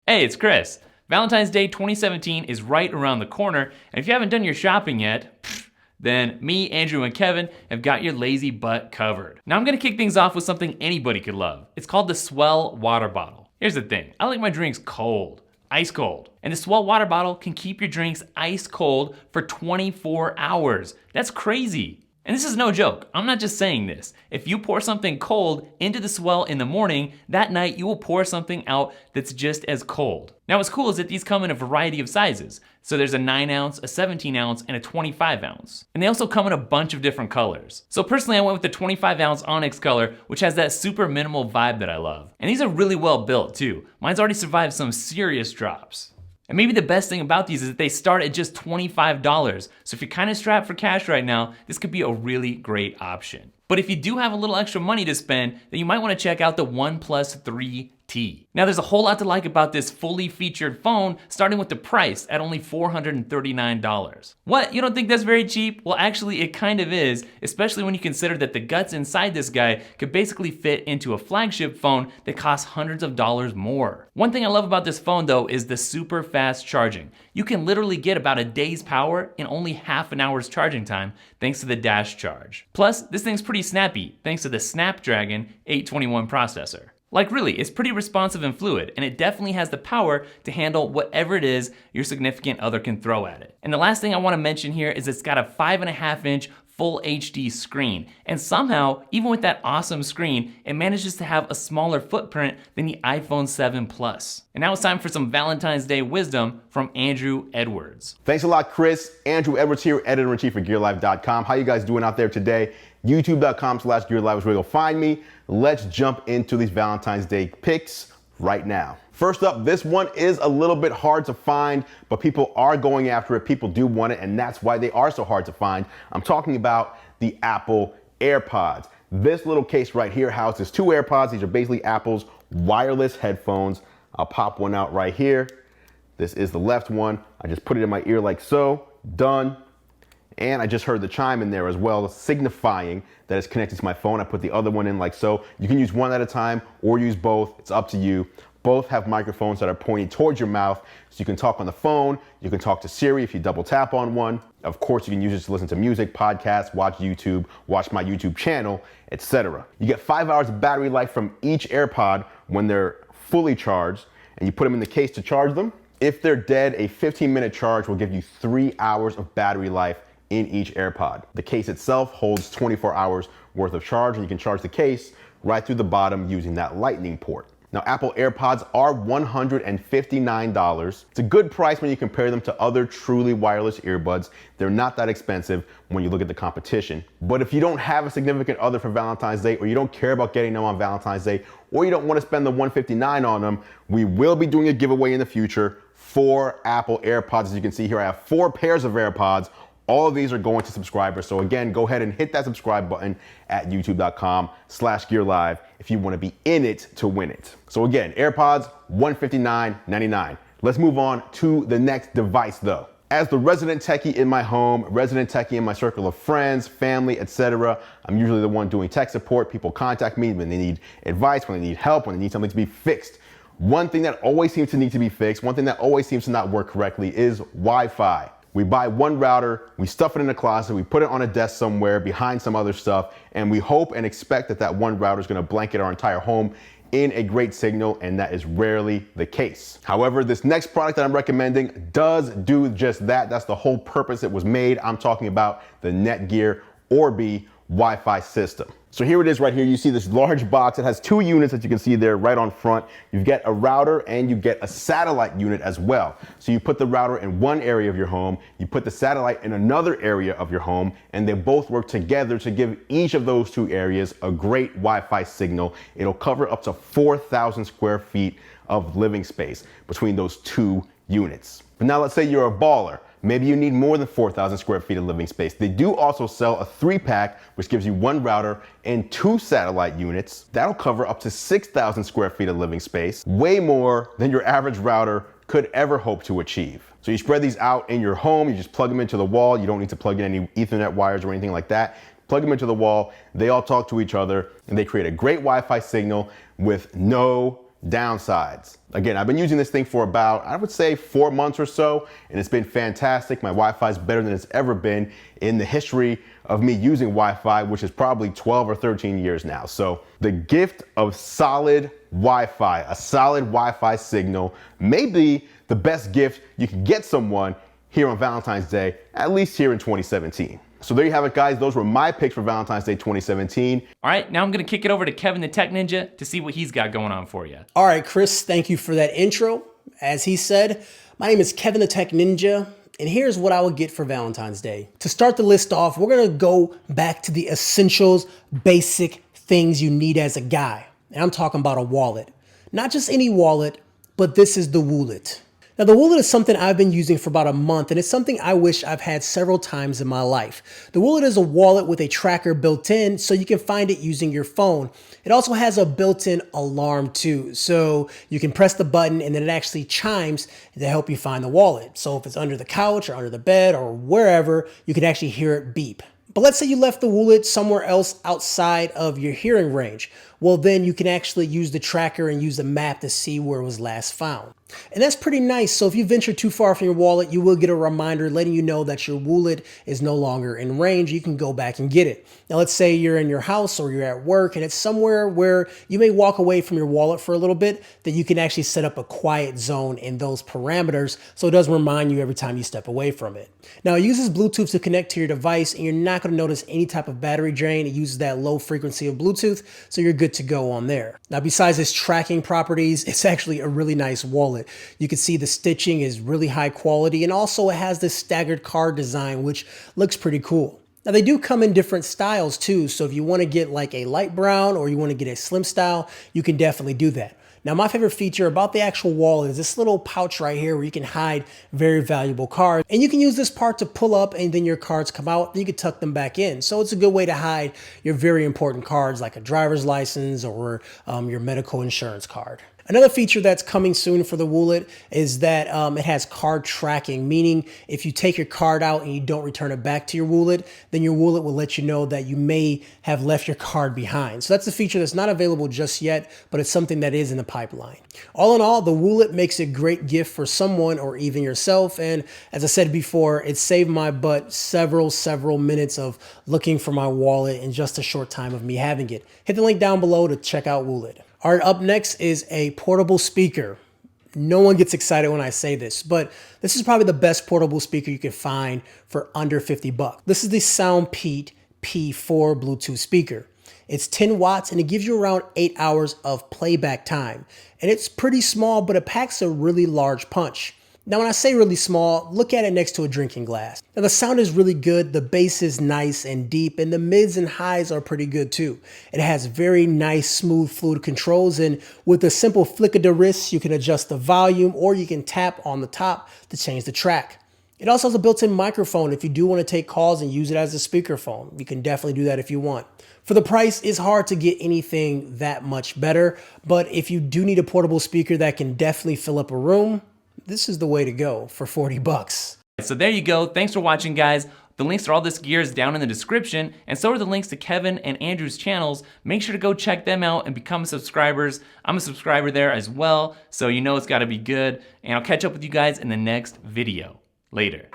Hey, it's Chris. Valentine's Day 2017 is right around the corner, and if you haven't done your shopping yet, then me, Andrew, and Kevin have got your lazy butt covered. Now I'm gonna kick things off with something anybody could love. It's called the Swell water bottle. Here's the thing, I like my drinks cold, ice cold. And the Swell water bottle can keep your drinks ice cold for 24 hours. That's crazy. And this is no joke, I'm not just saying this. If you pour something cold into the Swell in the morning, that night you will pour something out that's just as cold. Now what's cool is that these come in a variety of sizes. So there's a 9 ounce, a 17 ounce, and a 25 ounce. And they also come in a bunch of different colors. So personally I went with the 25 ounce Onyx color, which has that super minimal vibe that I love. And these are really well built too. Mine's already survived some serious drops. And maybe the best thing about these is that they start at just $25. So if you're kind of strapped for cash right now, this could be a really great option. But if you do have a little extra money to spend, then you might want to check out the OnePlus 3T. Now there's a whole lot to like about this fully featured phone, starting with the price at only $439. What, you don't think that's very cheap? Well actually it kind of is, especially when you consider that the guts inside this guy could basically fit into a flagship phone that costs hundreds of dollars more. One thing I love about this phone though is the super fast charging. You can literally get about a day's power in only half an hour's charging time thanks to the dash charge. Plus, this thing's pretty snappy thanks to the Snapdragon 821 processor. Like really, it's pretty responsive and fluid, and it definitely has the power to handle whatever it is your significant other can throw at it. And the last thing I want to mention here is it's got a 5.5-inch full HD screen, and somehow, even with that awesome screen, it manages to have a smaller footprint than the iPhone 7 Plus. And now it's time for some Valentine's Day wisdom from Andrew Edwards. Thanks a lot, Chris. Andrew Edwards here, editor-in-chief of GearLife.com. How you guys doing out there today? YouTube.com/GearLife is where you'll find me. Let's jump into these Valentine's Day picks right now. First up, this one is a little bit hard to find, but people are going after it. People do want it, and that's why they are so hard to find. I'm talking about the Apple AirPods. This little case right here houses 2 AirPods. These are basically Apple's wireless headphones. I'll pop one out right here. This is the left one. I just put it in my ear like so. Done. And I just heard the chime in there as well, signifying that it's connected to my phone. I put the other one in like so. You can use one at a time or use both. It's up to you. Both have microphones that are pointing towards your mouth, so you can talk on the phone. You can talk to Siri if you double tap on one. Of course, you can use it to listen to music, podcasts, watch YouTube, watch my YouTube channel, etc. You get 5 hours of battery life from each AirPod when they're fully charged, and you put them in the case to charge them. If they're dead, a 15-minute charge will give you 3 hours of battery life in each AirPod. The case itself holds 24 hours worth of charge, and you can charge the case right through the bottom using that lightning port. Now, Apple AirPods are $159. It's a good price when you compare them to other truly wireless earbuds. They're not that expensive when you look at the competition. But if you don't have a significant other for Valentine's Day, or you don't care about getting them on Valentine's Day, or you don't want to spend the $159 on them, we will be doing a giveaway in the future for Apple AirPods. As you can see here, I have 4 pairs of AirPods. All of these are going to subscribers. So again, go ahead and hit that subscribe button at youtube.com/GearLive if you want to be in it to win it. So again, AirPods, $159.99. Let's move on to the next device though. As the resident techie in my home, resident techie in my circle of friends, family, etc., I'm usually the one doing tech support. People contact me when they need advice, when they need help, when they need something to be fixed. One thing that always seems to need to be fixed, one thing that always seems to not work correctly is Wi-Fi. We buy one router, we stuff it in a closet, we put it on a desk somewhere behind some other stuff, and we hope and expect that that one router is going to blanket our entire home in a great signal, and that is rarely the case. However, this next product that I'm recommending does do just that. That's the whole purpose it was made. I'm talking about the Netgear Orbi Wi-Fi system. So here it is right here. You see this large box. It has 2 units that you can see there right on front. You get a router and you get a satellite unit as well. So you put the router in one area of your home, you put the satellite in another area of your home, and they both work together to give each of those 2 areas a great Wi-Fi signal. It'll cover up to 4,000 square feet of living space between those 2 units. But now let's say you're a baller. Maybe you need more than 4,000 square feet of living space. They do also sell a 3-pack, which gives you 1 router and 2 satellite units. That'll cover up to 6,000 square feet of living space, way more than your average router could ever hope to achieve. So you spread these out in your home, you just plug them into the wall. You don't need to plug in any Ethernet wires or anything like that. Plug them into the wall, they all talk to each other, and they create a great Wi-Fi signal with no Downsides. Again, I've been using this thing for about, I would say 4 months or so, and it's been fantastic. My Wi-Fi is better than it's ever been in the history of me using Wi-Fi, which is probably 12 or 13 years now. So the gift of solid Wi-Fi, a solid Wi-Fi signal, may be the best gift you can get someone here on Valentine's Day, at least here in 2017. So there you have it, guys. Those were my picks for Valentine's Day 2017. All right, now I'm gonna kick it over to Kevin the Tech Ninja to see what he's got going on for you. All right, Chris, thank you for that intro. As he said, my name is Kevin the Tech Ninja, and here's what I would get for Valentine's Day. To start the list off, we're gonna go back to the essentials, basic things you need as a guy. And I'm talking about a wallet. Not just any wallet, but this is the Woolet. Now, the Woolet is something I've been using for about a month, and it's something I wish I've had several times in my life. The Woolet is a wallet with a tracker built in, so you can find it using your phone. It also has a built-in alarm too, so you can press the button and then it actually chimes to help you find the wallet. So if it's under the couch or under the bed or wherever, you can actually hear it beep. But let's say you left the Woolet somewhere else outside of your hearing range. Well, then you can actually use the tracker and use the map to see where it was last found. And that's pretty nice. So if you venture too far from your wallet, you will get a reminder letting you know that your Woolet is no longer in range. You can go back and get it. Now, let's say you're in your house or you're at work and it's somewhere where you may walk away from your wallet for a little bit, then you can actually set up a quiet zone in those parameters so it doesn't remind you every time you step away from it. Now, it uses Bluetooth to connect to your device and you're not going to notice any type of battery drain. It uses that low frequency of Bluetooth, so you're good to go on there. Now, besides its tracking properties, it's actually a really nice wallet. You can see the stitching is really high quality, and also it has this staggered card design, which looks pretty cool. Now, they do come in different styles too, so if you want to get like a light brown or you want to get a slim style, you can definitely do that. Now, my favorite feature about the actual wallet is this little pouch right here where you can hide very valuable cards. And you can use this part to pull up and then your cards come out and you can tuck them back in. So it's a good way to hide your very important cards like a driver's license or your medical insurance card. Another feature that's coming soon for the Woolet is that it has card tracking, meaning if you take your card out and you don't return it back to your Woolet, then your Woolet will let you know that you may have left your card behind. So that's a feature that's not available just yet, but it's something that is in the pipeline. All in all, the Woolet makes a great gift for someone or even yourself. And as I said before, it saved my butt several minutes of looking for my wallet in just a short time of me having it. Hit the link down below to check out Woolet. All right, up next is a portable speaker. No one gets excited when I say this, but this is probably the best portable speaker you can find for under 50 bucks. This is the Soundpeat P4 Bluetooth speaker. It's 10 watts and it gives you around 8 hours of playback time. And it's pretty small, but it packs a really large punch. Now, when I say really small, look at it next to a drinking glass. Now, the sound is really good, the bass is nice and deep, and the mids and highs are pretty good too. It has very nice, smooth, fluid controls, and with a simple flick of the wrist, you can adjust the volume, or you can tap on the top to change the track. It also has a built-in microphone if you do want to take calls and use it as a speakerphone. You can definitely do that if you want. For the price, it's hard to get anything that much better, but if you do need a portable speaker that can definitely fill up a room, this is the way to go for 40 bucks. So there you go. Thanks for watching, guys. The links to all this gear is down in the description, and so are the links to Kevin and Andrew's channels. Make sure to go check them out and become subscribers. I'm a subscriber there as well, so you know it's gotta be good. And I'll catch up with you guys in the next video. Later.